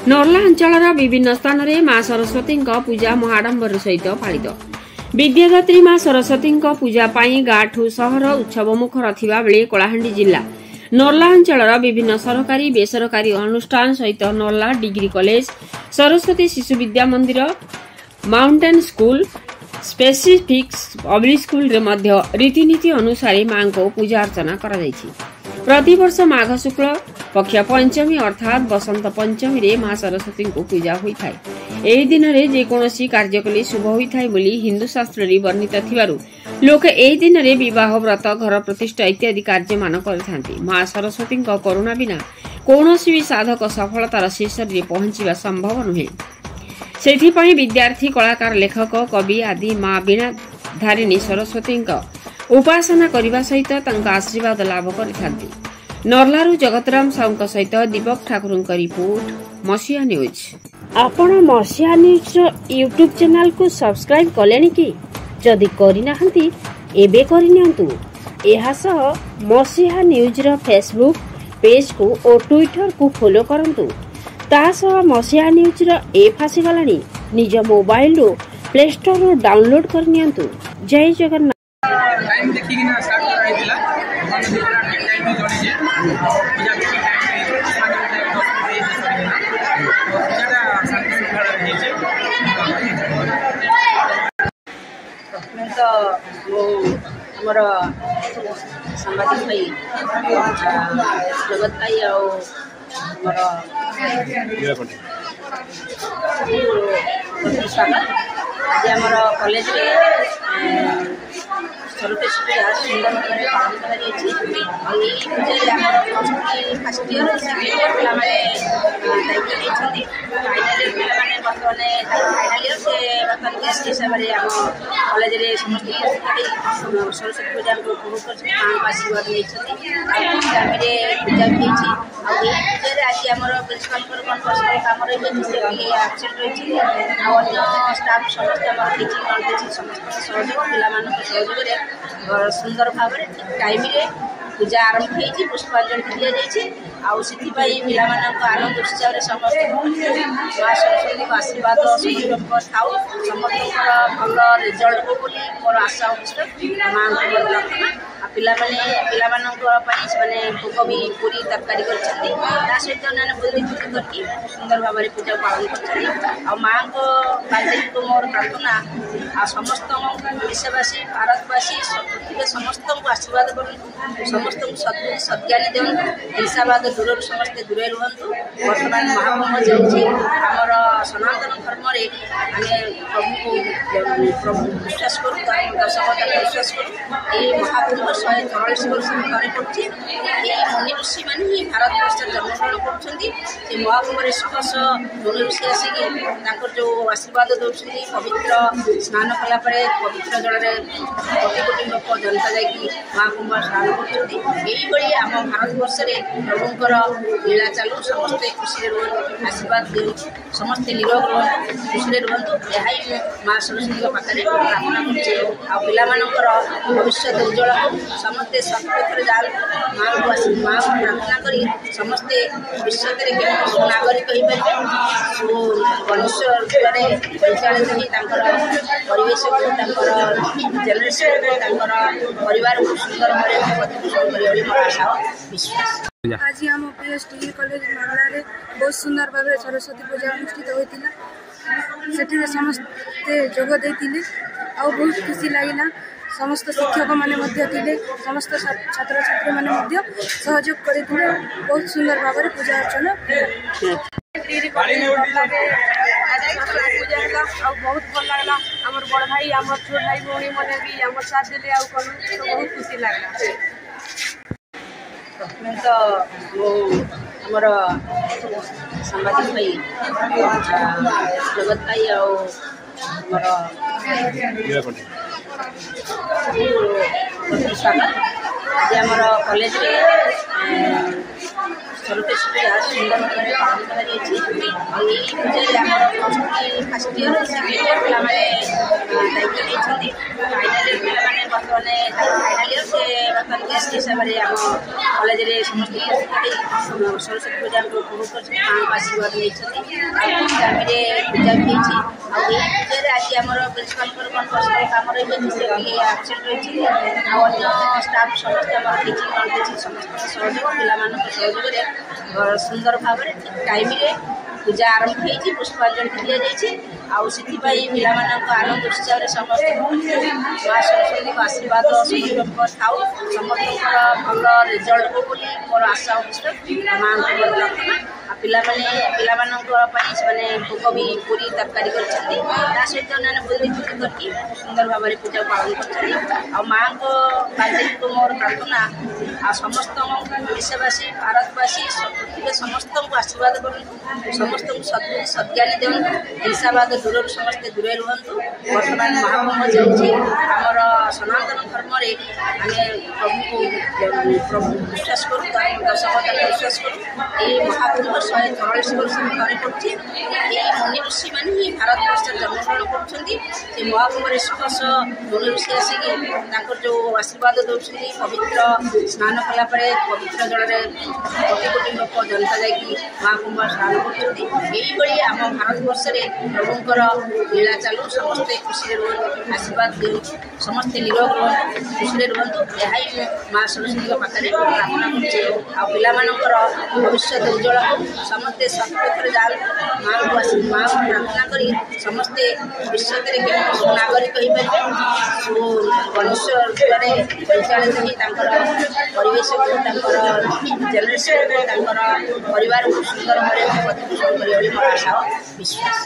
नर्ला अंचल विभिन्न स्थान में माँ सरस्वती पूजा महाडंबर सहित पालित। विद्यादात्री माँ सरस्वती पूजा गाठू सहर उत्सव मुखर थिबा बेले कलाहांडी जिला नर्ला अंचल विभिन्न सरकारी बेसरकारी अनुष्ठान सहित नर्ला डिग्री कॉलेज, सरस्वती शिशु विद्या मंदिर, mountain school, specific public school रे मध्य रीतिनीति अनुसार मां को पूजा अर्चना करा जायछि। प्रतिवर्ष माघ शुक्ल पक्ष पंचमी अर्थात बसंत पंचमी रे मां सरस्वती को पूजा होइथाय। एही दिन रे जे कोनोसी कार्य कले शुभ होइथाय बोली हिंदू शास्त्र रे वर्णित थिबारु लोक एही दिन रे विवाह, व्रत, घर प्रतिष्ठा इत्यादि कार्य मान करथांती। मां सरस्वती करुणा बिना कोनोसी भी साधक सफलतार शीर्ष रे पहुंचीबा संभव नुहे। सेथिपई विद्यार्थी, कलाकार, लेखक, कवि आदि मां बीणा धारिणी सरस्वती उपासना करने सहित आशीर्वाद लाभ करिथांती। नर्लारू जगतराम साहू सहित दीपक ठाकुर रिपोर्ट, मसीहा न्यूज। आपण मसीहा न्यूज यूट्यूब चैनल को सब्सक्राइब कलेनी कि? जदि करिनाहंती एबे करिनियंतु। एहा सह मसीहा न्यूज रो फेसबुक पेज को और ट्विटर को फॉलो करंतु। ता सह मसीहा न्यूज रो ऐप आसी गलानी। निज मोबाइल रो प्ले स्टोर रो डाउनलोड करनियंतु। जय जगन्नाथ। टाइम देखिए ना स्टार्ट कराइला मन दिपरा टाइम भी जोड़ी जे पूजा देखि टाइम पूजाटा शांति सुखा रही जे। मैं तो वो हमर संवादिक भाई जगत भाई और हमर कॉलेज रे सरस्वती पूजा सुंदर भाव पालन कर फर्स्ट इयर पे फाइनल फाइनल इयर से बर्तमान गेस्ट हिसाब से आम कॉलेज रे समस्त सरस्वती पूजा को उपभोग कर आशीर्वाद नहीं पूजा भी पूजा आज आम प्रिंसिपाल कौन कम रही आबसेंट रही अन्य स्टाफ समस्त टीचिंग नन टीचिंग समस्त सहयोग पिला सहयोग सुंदर भाव टाइम पूजा आरंभ होती पुष्पांजलि दि जाइए आउ से पिला आनंद उत्साह समस्त माँ सरस्वती आशीर्वाद समस्त थाऊ समस्त भल रिजल्ट हो बोली मोर आशा उद्देश्य माँ प्रार्थना पिला भोग भी पूरी तरकारी कर सहित अन्य बुंदी करके सुंदर भाव में पूजा पालन कर माँ को को मोर प्रार्थना आ समस्त ओडिशावासी भारतवासी पृथ्वी समस्त को आशीर्वाद करूँ समस्त सद्बुद्धि सज्ञान दिखाँ हिंसावाद दूर समस्ते दूरे रुहतु। बर्तमान महाकुंभ जाऊँगी आमर सनातन धर्म प्रभु विश्वास करूँ दशमता विश्वास करूँ ये महाकुंभ 143 वर्ष थे पड़े ये मुनि ऋषि मान ही भारत वर्ष जन्मग्रहण कर महाकुंभ सुखस मुनि ऋषि आसिक जो आशीर्वाद दौरान पवित्र स्नान कलापर पवित्र जल कोटि कोटि लोक जनता जाकि महाकुंभ स्नान कर आम भारत वर्ष प्रभुंर लीला चालू समस्ते खुशी रुहतु आशीर्वाद दिखाँ समस्ते निरोग रुहतु खुशी रुहतु यही माँ सरस्वती पाखे प्रार्थना कर भविष्य उज्ज्वल हो समस्ते सत्पथर जातु माँ को माँ को प्रार्थना कर समस्ते भविष्य सुनागरिक हो पारे मनुष्य रूप परिचालित परिवेश को जेनेरेशन को परिवार को सुंदर भाव प्रतिपोषण कर मोर आशा विश्वास। आज आम पीएस डिग्री कॉलेज नर्ला बहुत सुंदर भाव सरस्वती पूजा अनुष्ठित होता से समस्ते जोग देते आ बहुत खुशी लगे समस्त शिक्षक मैंने समस्त छात्र छात्री मैंने सहयोग करते बहुत सुंदर भाव में पूजा अर्चना डिग्री कॉलेज पूजा बहुत भल लगला आम बड़ भाई आम छोट भाई भौणी मैंने भी आम साथ देले तो बहुत खुशी लगला। मैं तो वो हमर संवादिक भाई जगत भाई और आज आमर कॉलेज रे सरस्वती पूजा सुंदर भाव पालन कर ଆଉ ଏଇ ପୂଜାରେ ଆମର ଫାର୍ଷ୍ଟ ଇୟର ସେକେଣ୍ଡ ଇୟର ପିଲାମାନେ ଦାୟିତ୍ୱ ନେଇଛନ୍ତି। ଫାଇନାଲ ଇୟର ପିଲାମାନେ ବର୍ତ୍ତମାନ ଫାଇନାଲ ଇୟର ସେ ବର୍ତ୍ତମାନ ଗେଷ୍ଟ ହିସାବରେ ଆମ କଲେଜରେ ସମସ୍ତେ ସରସ୍ୱତୀ ପୂଜାକୁ ଉପଭୋଗ କରିଛନ୍ତି, ମାଆଙ୍କ ଆଶୀର୍ବାଦ ନେଇଛନ୍ତି। ଆଉ ଆଗାମୀରେ ପୂଜା ବି ହେଇଛି। ଆଉ ଏଇ ପୂଜାରେ ଆଜି ଆମର ପ୍ରିନ୍ସିପାଲଙ୍କର କ'ଣ ପର୍ସନାଲ କାମ ରହିଯାଇଛି, ସେ ଟିକେ ଆବସେଣ୍ଟ ରହିଛି। ଆଉ ଅନ୍ୟ ଷ୍ଟାଫ୍ ସମସ୍ତେ ଆମର ଟିଚିଂ ନନ୍ ଟିଚିଂ ସମସ୍ତଙ୍କ ସହଯୋଗ, ପିଲାମାନଙ୍କ ସହଯୋଗରେ ସୁନ୍ଦର ଭାବରେ ଠିକ୍ ଟାଇମରେ ପୂଜା ଆରମ୍ଭ ହେଇଛି, ପୁଷ୍ପାଞ୍ଜଳି ଦିଆଯାଇଛି। ଆଉ ସେଥିପାଇଁ ପିଲାମାନଙ୍କ ଆନନ୍ଦ ଉତ୍ସାହରେ ସମସ୍ତେ ମା ସରସ୍ୱତୀଙ୍କ ଆଶୀର୍ବାଦ ସମସ୍ତଙ୍କ ଥାଉ, ସମସ୍ତଙ୍କର ଭଲ ରେଜଲ୍ଟ ହଉ ବୋଲି ମୋର ଆଶା ଅନୁଷ୍ଠାନ ମାଆଙ୍କ ପ୍ରାର୍ଥନା। ଆଉ ପିଲାମାନଙ୍କ ପାଇଁ ସେମାନେ ଭୋଗ ବି ପୁରୀ ତରକାରୀ କରିଛନ୍ତି, ତା ସହିତ ଅନ୍ୟାନ୍ୟ ବୁଦ୍ଧି କରିକି ସୁନ୍ଦର ଭାବରେ ପୂଜା ପାଳନ କରିଛନ୍ତି। ଆଉ ମାଆଙ୍କ ବାର୍ଦ୍ଧକ୍ୟକୁ ମୋର ପ୍ରାର୍ଥନା ଆଉ ସମସ୍ତ ଓଡ଼ିଶାବାସୀ ଭାରତବାସୀ ପୃଥିବୀରେ ସମସ୍ତଙ୍କୁ ଆଶୀର୍ବାଦ କରନ୍ତୁ, ସମସ୍ତଙ୍କୁ ସଦ୍ଜ୍ଞାନୀ ଦିଅନ୍ତୁ, ହିଂସାବାଦ ଦୂରରୁ ସମସ୍ତେ ଦୂରରେ ରୁହନ୍ତୁ। ବର୍ତ୍ତମାନ ମହାକୁମ୍ଭ ଚାଲିଛି, ଆମର ସନାତନ ଧର୍ମରେ ଆମେ ପ୍ରଭୁକୁ ବିଶ୍ୱାସ କରୁ, ଦଶମତାକୁ ବିଶ୍ୱାସ କରୁ। ଏହି ମହାକୁମ୍ଭ 143 ବର୍ଷରେ ଥରେ ପଡ଼ୁଛି। ଏହି ମୁନି ଋଷିମାନେ ହିଁ ଭାରତବର୍ଷରେ ଜନ୍ମଗ୍ରହଣ କରୁଛନ୍ତି। ସେ ମହାକୁମ୍ଭରେ ଶହ ଶହ ମୁନି ଋଷି ଆସିକି ତାଙ୍କର ଯେଉଁ ଆଶୀର୍ବାଦ ଦେଉଛନ୍ତି, ପବିତ୍ର ସ୍ନାନ କଲା ପରେ ପବିତ୍ର ଜଳରେ କୋଟି କୋଟି ଲୋକ ଜନତା ଯାଇକି ମହାକୁମ୍ଭ ସ୍ନାନ କରୁଛନ୍ତି। ଏଇଭଳି ଆମ ଭାରତବର୍ଷରେ ପ୍ରଭୁଙ୍କର ଲୀଳା ଚାଲୁ, ସମସ୍ତେ ଖୁସିରେ ରୁହନ୍ତୁ, ଆଶୀର୍ବାଦ ଦିଅନ୍ତୁ, ସମସ୍ତେ ନିରୋଗ ରୁହନ୍ତୁ, ଖୁସିରେ ରୁହନ୍ତୁ। ଏହା ହିଁ ମା ସରସ୍ୱତୀଙ୍କ ପାଖରେ ପ୍ରାର୍ଥନା କରୁଛି। ଆଉ ପିଲାମାନଙ୍କର ଭବିଷ୍ୟତ ଉଜ୍ଜଳ ହେଉ, ସମସ୍ତେ ସତ୍ପଥରେ ଯାଆନ୍ତୁ, ମାଆଙ୍କୁ ପ୍ରାର୍ଥନା କରି ସମସ୍ତେ ଭବିଷ୍ୟତରେ କେମିତି ସୁନାଗରିକ ହୋଇପାରିବେ, ଘନିଷ୍ଠ ରୂପରେ ପରିଚାଳିତ ହୋଇ ତାଙ୍କର ପରିବେଶକୁ, ତାଙ୍କର ଜେନେରେସନକୁ, ତାଙ୍କର ପରିବାରକୁ ସୁନ୍ଦର ଭାବରେ ପ୍ରତିପୋଷଣ କରିବେ ବୋଲି ମୋର ଆଶା ଓ ବିଶ୍ୱାସ।